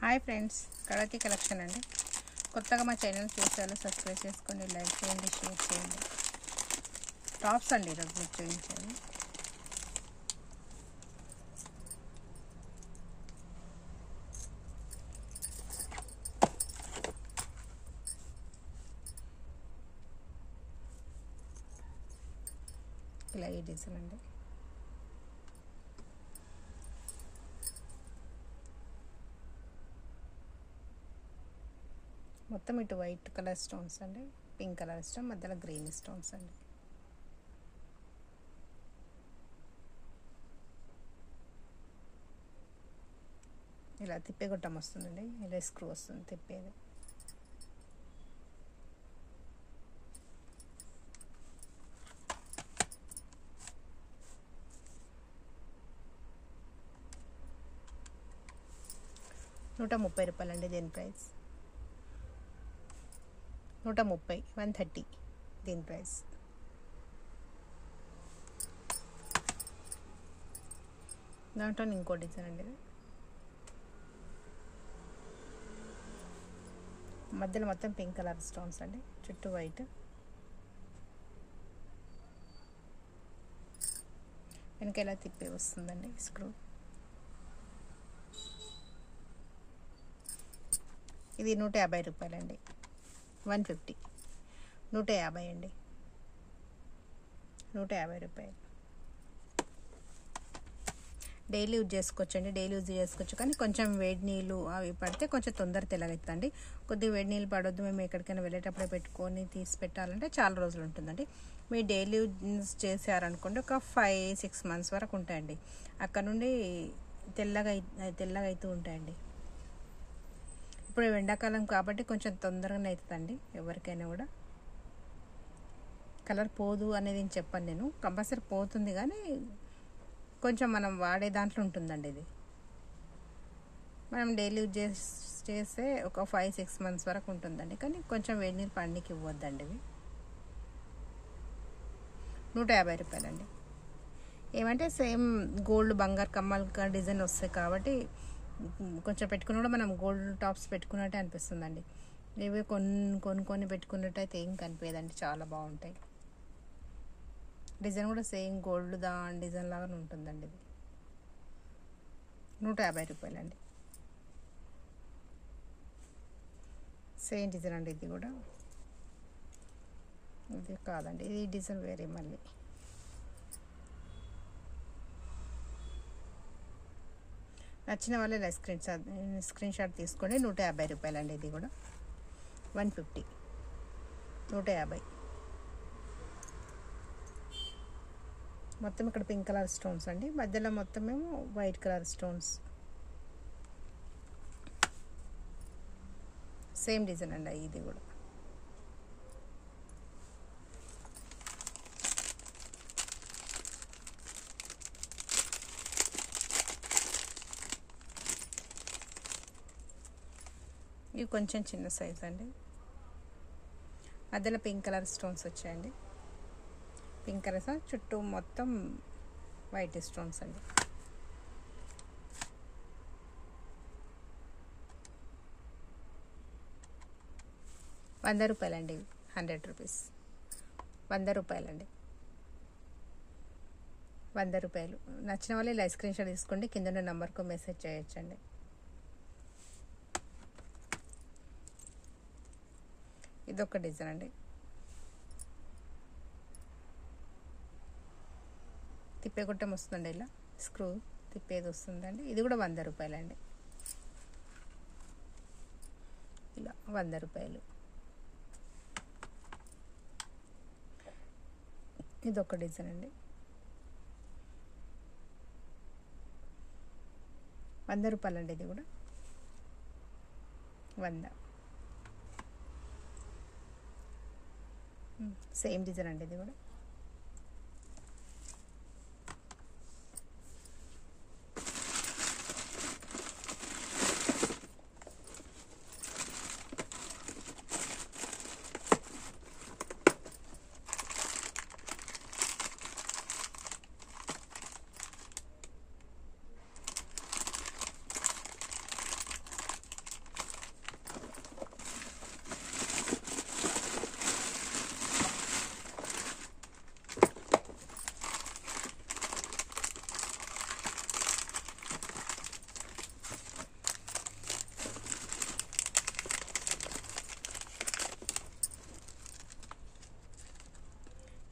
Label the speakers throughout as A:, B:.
A: Hi friends, Kalavathi collection అండి. కొత్తగా మా ఛానల్ చూసారో సబ్స్క్రైబ్ చేసుకోండి, లైక్ చేయండి, షేర్ చేయండి. టాప్స్ అండి ఈరోజు మీకు చూపించాను. ఇలా ఈ డిజైన్ అండి. మొత్తం ఇటు వైట్ కలర్ స్టోన్స్ అండి, పింక్ కలర్ స్టోన్, మధ్యలో గ్రీన్ స్టోన్స్ అండి. ఇలా తిప్పే గుట్టం వస్తుందండి, ఇలా స్క్రూ వస్తుంది తిప్పేది. ₹130 అండి దీని ప్రైస్. 130, 130 దీని ప్రైస్. దాంట్లో ఇంకో డిజైన్ అండి. మధ్యలో మొత్తం పింక్ కలర్ స్టోన్స్ అండి, చుట్టూ వైట్. వెనక ఇలా తిప్పి వస్తుందండి స్క్రూ. ఇది ₹150 అండి, 150, 150 అండి, ₹150. డైలీ యూజ్ చేసుకోవచ్చండి, డైలీ యూజ్ చేసుకోవచ్చు. కానీ కొంచెం వేడి నీళ్ళు అవి పడితే కొంచెం తొందర తెల్లగవుతుందండి. కొద్దిగా వేడి నీళ్ళు పడొద్దు, మేము ఎక్కడికైనా వెళ్ళేటప్పుడే పెట్టుకొని తీసి పెట్టాలంటే చాలా రోజులు ఉంటుందండి. మీరు డైలీ యూజ్ చేశారనుకోండి, ఒక 5-6 months వరకు ఉంటాయండి. అక్కడ నుండి తెల్లగా అవుతూ ఉంటాయండి. ఇప్పుడు ఎండాకాలం కాబట్టి కొంచెం తొందరగానే అవుతుందండి ఎవరికైనా కూడా. కలర్ పోదు అనేది చెప్పను నేను, కంపల్సరీ పోతుంది, కానీ కొంచెం మనం వాడే దాంట్లో ఉంటుందండి. ఇది మనం డైలీ యూజ్ చేస్తే ఒక 5-6 months వరకు ఉంటుందండి. కానీ కొంచెం వేడి నీళ్ళు పండికి ఇవ్వద్దండి. ఇవి ₹150 అండి. ఏమంటే సేమ్ గోల్డ్ బంగారు కమ్మలు డిజైన్ వస్తాయి కాబట్టి కొంచెం పెట్టుకుని కూడా మనం గోల్డ్ టాప్స్ పెట్టుకున్నట్టే అనిపిస్తుందండి. ఇవి కొనుక్కొని పెట్టుకున్నట్టు అయితే ఏం కనిపించదండి, చాలా బాగుంటాయి. డిజైన్ కూడా సేమ్ గోల్డ్ డిజైన్ లాగానే ఉంటుందండి. ఇది ₹150 అండి. సేమ్ డిజైన్ అండి. ఇది కూడా ఇది కాదండి, ఇది డిజైన్ వేరే. మళ్ళీ నచ్చిన వాళ్ళే స్క్రీన్ షాట్ తీసుకోండి. ₹150 అండి. ఇది కూడా 150, 150. మొత్తం ఇక్కడ పింక్ కలర్ స్టోన్స్ అండి, మధ్యలో మొత్తం ఏమో white colour stones. Same design అండి ఇది కూడా. ఇవి కొంచెం చిన్న సైజ్ అండి, మధ్యలో పింక్ కలర్ స్టోన్స్ వచ్చాయండి. పింక్ కలర్ చుట్టూ మొత్తం వైట్ స్టోన్స్ అండి. ₹100 అండి. 100 రూపీస్, ₹100 అండి, ₹100. నచ్చిన వాళ్ళు ఇలా స్క్రీన్ షాట్ తీసుకోండి, కింద ఉన్న నెంబర్కు మెసేజ్ చేయొచ్చండి. ఇదొక డిజైన్ అండి, తిప్పే గుట్టం వస్తుందండి, ఇలా స్క్రూ తిప్పేది వస్తుందండి. ఇది కూడా ₹100 అండి. ఇలా ₹100. ఇదొక డిజైన్ అండి, ₹100 అండి. ఇది కూడా 100. సేమ్ డిజైన్ అండి. ఇది కూడా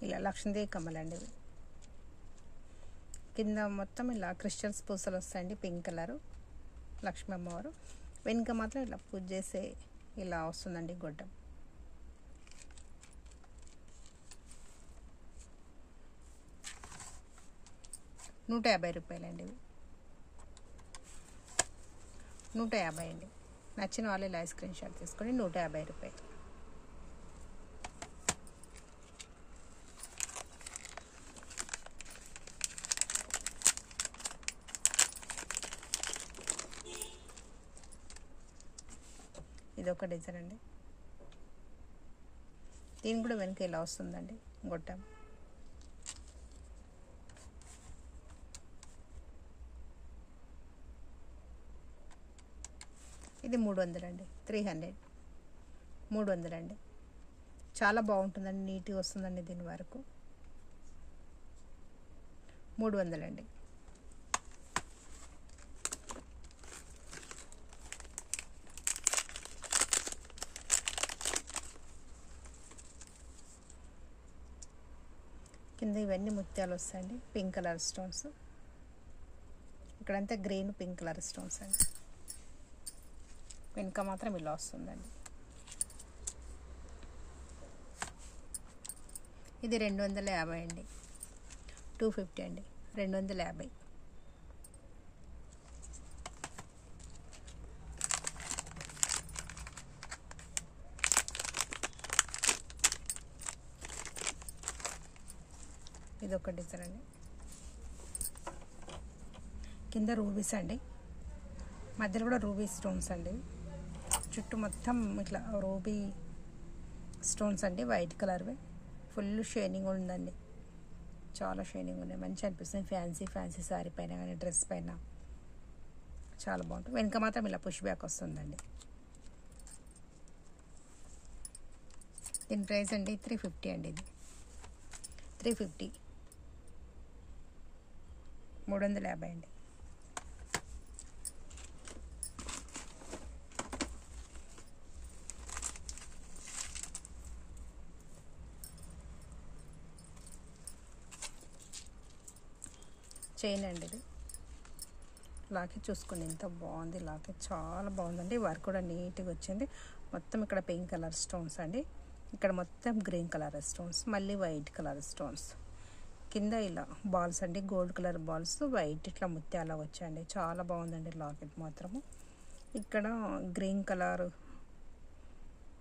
A: ఇలా లక్ష్మీదేవి కమ్మలు అండి ఇవి. కింద మొత్తం ఇలా క్రిస్టల్స్ పూసలు వస్తాయండి, పింక్ కలరు లక్ష్మీ అమ్మవారు. వెనుక మాత్రం ఇలా పూజ చేసే ఇలా వస్తుందండి గొడ్డం. ₹150 ఇవి. 150 అండి. నచ్చిన వాళ్ళు ఇలా స్క్రీన్ షాట్ తీసుకొని ₹150. ఇది ఒక డిజైన్ అండి. దీని కూడా వెనక ఇలా వస్తుందండి గొట్టం. ఇది 300 అండి. 300 300 అండి. చాలా బాగుంటుందండి, నీట్గా వస్తుందండి. దీని వరకు 300 అండి. కింద ఇవన్నీ ముత్యాలు వస్తాయండి, పింక్ కలర్ స్టోన్స్. ఇక్కడంతా గ్రీన్ పింక్ కలర్ స్టోన్స్ అండి. వెనుక మాత్రం ఇలా వస్తుందండి. ఇది 250 అండి. 250 అండి. 250. ఇది ఒక డిజైన్ అండి. కింద రూబీస్ అండి, మధ్యలో కూడా రూబీ స్టోన్స్ అండి. చుట్టూ మొత్తం ఇట్లా రూబీ స్టోన్స్ అండి, వైట్ కలర్వి. ఫుల్ షైనింగ్ ఉందండి, చాలా షైనింగ్ ఉన్నాయి. మంచిగా అనిపిస్తుంది ఫ్యాన్సీ శారీ పైన కానీ డ్రెస్ పైన చాలా బాగుంటుంది. వెనక మాత్రం ఇలా పుష్ బ్యాక్ వస్తుందండి. దీని ప్రైస్ అండి 350 అండి. ఇది 350, 350 అండి. చైన్ అండి ఇది. లాకెట్ చూసుకోండి ఎంత బాగుంది, లాకెట్ చాలా బాగుందండి. వర్క్ కూడా నీట్గా వచ్చింది. మొత్తం ఇక్కడ పింక్ కలర్ స్టోన్స్ అండి, ఇక్కడ మొత్తం గ్రీన్ కలర్ స్టోన్స్, మళ్ళీ వైట్ కలర్ స్టోన్స్. కింద ఇలా బాల్స్ అండి, గోల్డ్ కలర్ బాల్స్, వైట్ ఇట్లా ముత్యాల వచ్చాయండి. చాలా బాగుందండి లాకెట్ మాత్రము. ఇక్కడ గ్రీన్ కలర్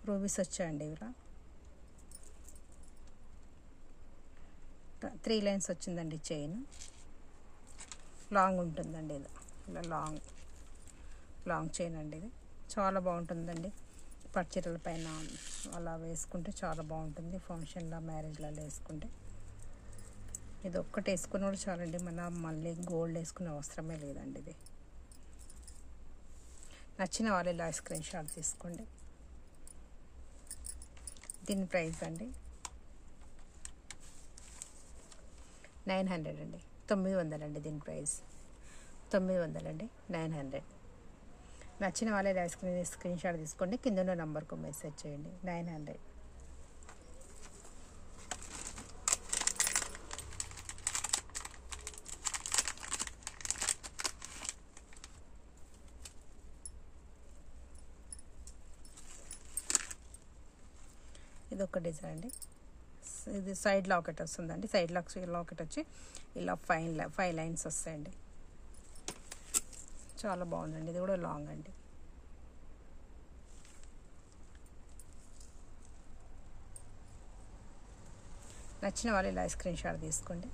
A: రూబీస్ వచ్చాయండి. ఇలా 3 లైన్స్ వచ్చిందండి. చైన్ లాంగ్ ఉంటుందండి. ఇది ఇలా లాంగ్ చైన్ అండి. ఇది చాలా బాగుంటుందండి. పట్టుచీరల పైన అలా వేసుకుంటే చాలా బాగుంటుంది. ఫంక్షన్లో మ్యారేజ్లలో వేసుకుంటే ఇది ఒక్కటి వేసుకుని కూడా చాలండి. మళ్ళీ గోల్డ్ వేసుకునే అవసరమే లేదండి. ఇది నచ్చిన వాళ్ళు ఇలా స్క్రీన్ షాట్ తీసుకోండి. దీని ప్రైస్ అండి 900 అండి. 900 అండి. దీని ప్రైస్ 900 అండి. 900. నచ్చిన వాళ్ళే స్క్రీన్ షాట్ తీసుకోండి. కింద ఉన్న నెంబర్కు మెసేజ్ చేయండి. 900. ఇది ఒక డిజైన్ అండి. ఇది సైడ్ లాకెట్ వస్తుందండి. సైడ్ లాకెట్ వచ్చి ఇలా 5 లైన్స్ వస్తాయండి. చాలా బాగుందండి. ఇది కూడా లాంగ్ అండి. నచ్చిన వాళ్ళు ఇలా స్క్రీన్ షాట్ తీసుకోండి.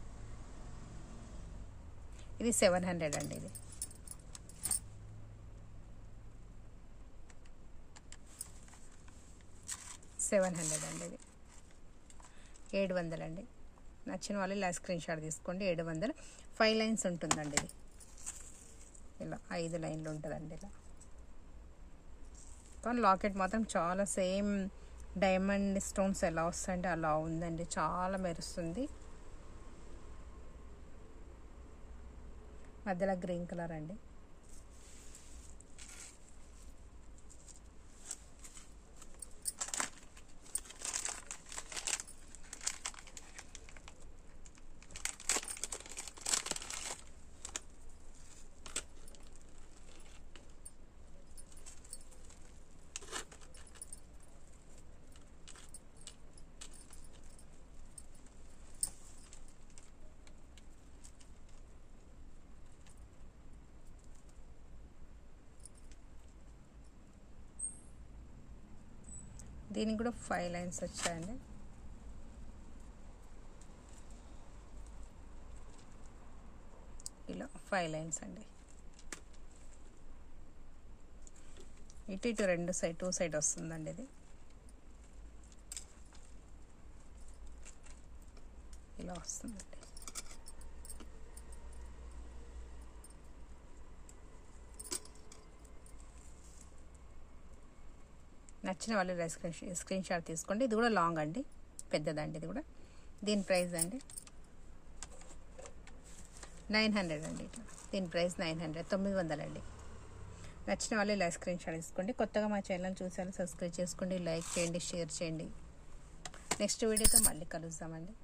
A: ఇది 700 అండి. ఇది 700 అండి. ఇది 700 అండి. నచ్చిన వాళ్ళు ఇలా స్క్రీన్ షాట్ తీసుకోండి. 700. 5 లైన్స్ ఉంటుందండి. ఇది ఇలా 5 లైన్లు ఉంటుందండి. ఇలా కానీ లాకెట్ మాత్రం చాలా సేమ్ డైమండ్ స్టోన్స్ ఎలా వస్తాయంటే అలా ఉందండి. చాలా మెరుస్తుంది. మధ్యలో గ్రీన్ కలర్ అండి. దీనికి కూడా 5 లైన్స్ వచ్చాయండి. ఇలా 5 లైన్స్ అండి. ఇటు ఇటు రెండు సైడ్ 2 సైడ్ వస్తుందండి. ఇది ఇలా వస్తుందండి. నచ్చిన వాళ్ళు స్క్రీన్ షాట్ తీసుకోండి. ఇది కూడా లాంగ్ అండి, పెద్దదండి. ఇది కూడా దీని ప్రైస్ అండి 900 అండి. ఇట్లా దీని ప్రైస్ 900, 900 అండి. నచ్చిన వాళ్ళు ఇలా స్క్రీన్ షాట్ తీసుకోండి. కొత్తగా మా ఛానల్ చూసారు, సబ్స్క్రైబ్ చేసుకోండి, లైక్ చేయండి, షేర్ చేయండి. నెక్స్ట్ వీడియోతో మళ్ళీ కలుద్దామండి.